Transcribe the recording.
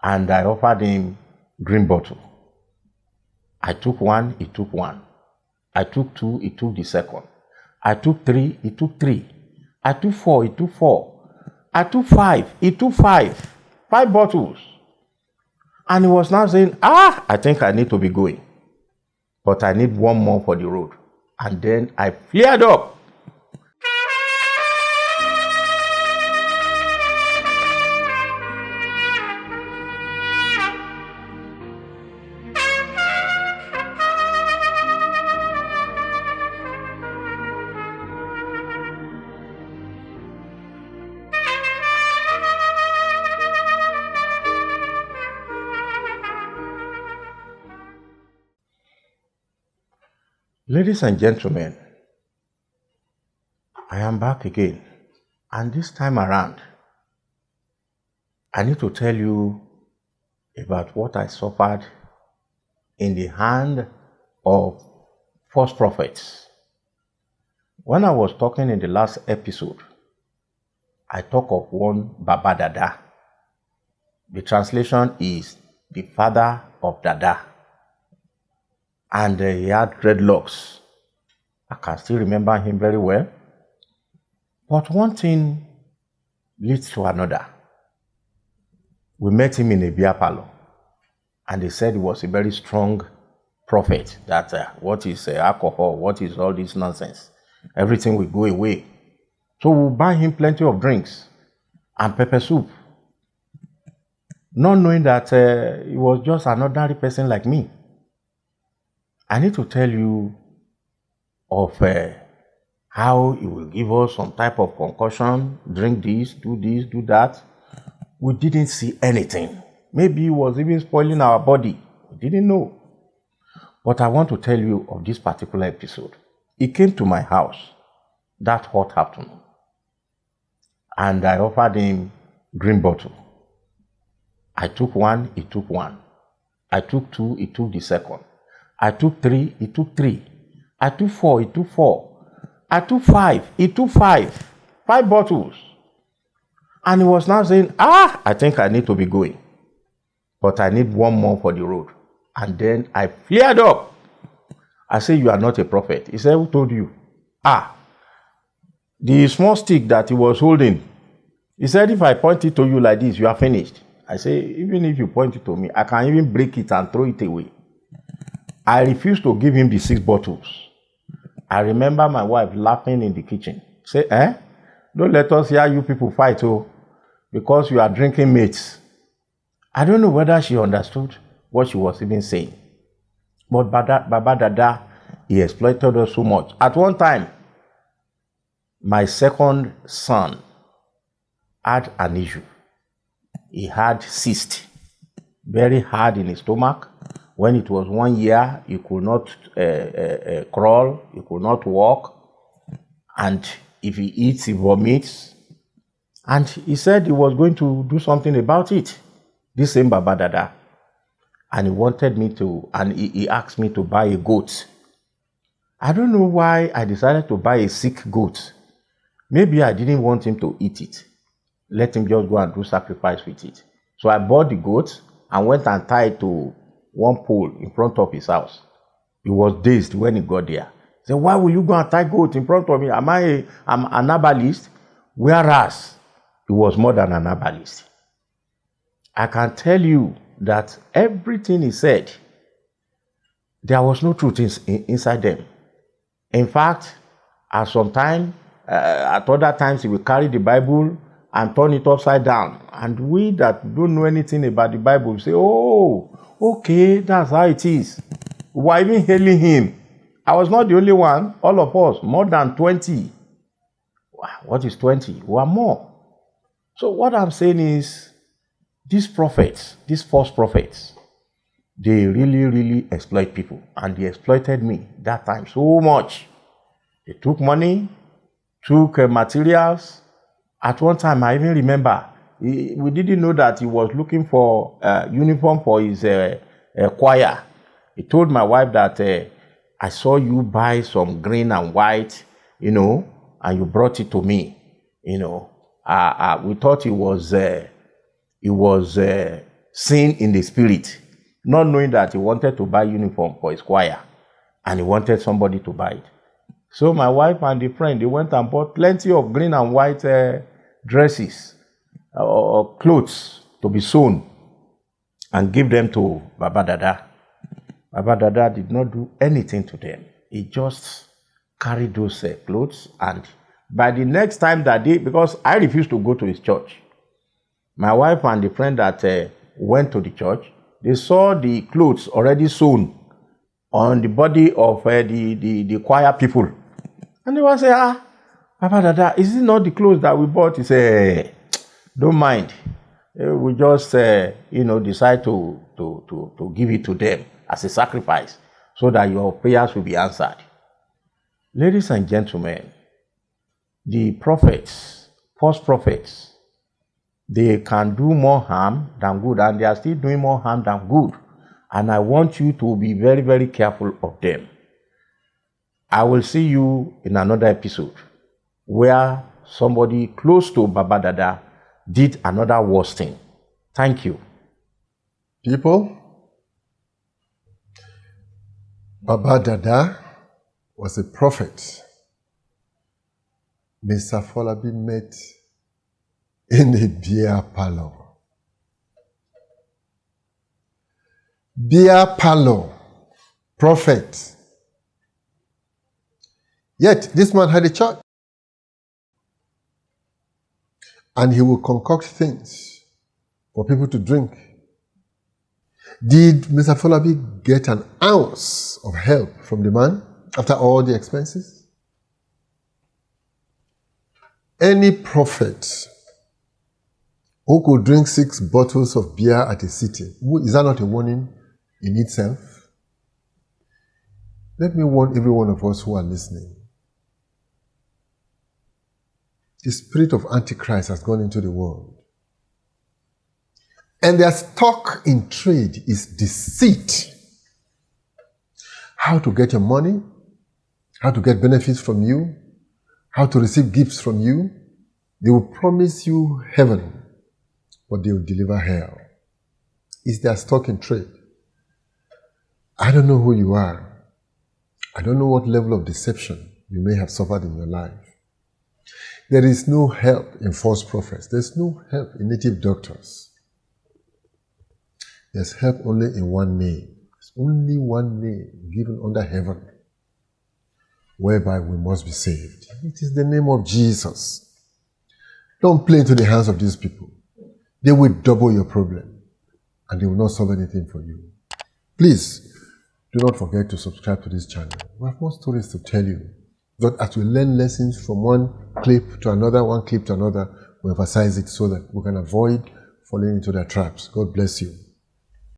and I offered him green bottle. I took one, he took one. I took two, he took the second. I took three, he took three. I took four, he took four. I took five, he took five. 5 bottles. And he was now saying, I think I need to be going. But I need one more for the road. And then I flared up. Ladies and gentlemen, I am back again, and this time around, I need to tell you about what I suffered in the hand of false prophets. When I was talking in the last episode, I talk of one Dada. The translation is the father of Dada. And he had dreadlocks. I can still remember him very well. But one thing leads to another. We met him in a beer parlor, and they said he was a very strong prophet, that what is alcohol, what is all this nonsense, everything will go away. So we'll buy him plenty of drinks and pepper soup, not knowing that he was just an ordinary person like me. I need to tell you of how he will give us some type of concoction, drink this, do that. We didn't see anything. Maybe he was even spoiling our body. We didn't know. But I want to tell you of this particular episode. He came to my house that hot afternoon, and I offered him green bottle. I took one, he took one. I took two, he took the second. I took three, he took three. I took four, he took four. I took five, he took five. 5 bottles. And he was now saying, I think I need to be going. But I need one more for the road. And then I flared up. I said, you are not a prophet. He said, who told you? The small stick that he was holding. He said, if I point it to you like this, you are finished. I say, even if you point it to me, I can even break it and throw it away. I refused to give him the 6 bottles. I remember my wife laughing in the kitchen. Say, don't let us hear you people fight, because you are drinking mates. I don't know whether she understood what she was even saying. But Baba Dada, he exploited us so much. At one time, my second son had an issue. He had cyst, very hard in his stomach. When it was 1 year, he could not crawl, he could not walk, and if he eats, he vomits. And he said he was going to do something about it, this same Baba Dada. And he wanted me to, and he asked me to buy a goat. I don't know why I decided to buy a sick goat. Maybe I didn't want him to eat it. Let him just go and do sacrifice with it. So I bought the goat and went and tied it to one pole in front of his house. He was dazed when he got there. He said, why will you go and tie goat in front of me? I'm an herbalist? Whereas he was more than an herbalist. I can tell you that everything he said, there was no truth inside them. In fact, at other times, he will carry the Bible and turn it upside down. And we that don't know anything about the Bible say, oh, okay, that's how it is. We were even hailing him. I was not the only one. All of us, more than 20. What is 20? We are more. So what I'm saying is, these prophets, these false prophets, they really, really exploit people. And they exploited me that time so much. They took money, took materials. At one time, I even remember, we didn't know that he was looking for a uniform for his choir. He told my wife that I saw you buy some green and white, and you brought it to me. We thought he was sing in the spirit, not knowing that he wanted to buy uniform for his choir and he wanted somebody to buy it. So my wife and the friend, they went and bought plenty of green and white dresses or clothes to be sewn and give them to Baba Dada. Baba Dada did not do anything to them. He just carried those clothes, and by the next time that day, because I refused to go to his church, my wife and the friend that went to the church, they saw the clothes already sewn on the body of the choir people. And they were saying, Baba Dada, is it not the clothes that we bought? He said, don't mind. We just, decide to give it to them as a sacrifice so that your prayers will be answered. Ladies and gentlemen, the prophets, false prophets, they can do more harm than good, and they are still doing more harm than good. And I want you to be very, very careful of them. I will see you in another episode where somebody close to Baba Dada did another worse thing. Thank you. People, Baba Dada was a prophet. Mr. Folabi met in a beer parlor. Beer parlor, prophet. Yet, this man had a church. And he will concoct things for people to drink. Did Mr. Folabi get an ounce of help from the man after all the expenses? Any prophet who could drink 6 bottles of beer at a sitting, is that not a warning in itself? Let me warn every one of us who are listening. The spirit of Antichrist has gone into the world. And their stock in trade is deceit. How to get your money, how to get benefits from you, how to receive gifts from you. They will promise you heaven, but they will deliver hell. It's their stock in trade. I don't know who you are. I don't know what level of deception you may have suffered in your life. There is no help in false prophets. There's no help in native doctors. There's help only in one name. There's only one name given under heaven whereby we must be saved. It is the name of Jesus. Don't play into the hands of these people. They will double your problem and they will not solve anything for you. Please, do not forget to subscribe to this channel. We have more stories to tell you. But as we learn lessons from one clip to another, we emphasize it so that we can avoid falling into their traps. God bless you.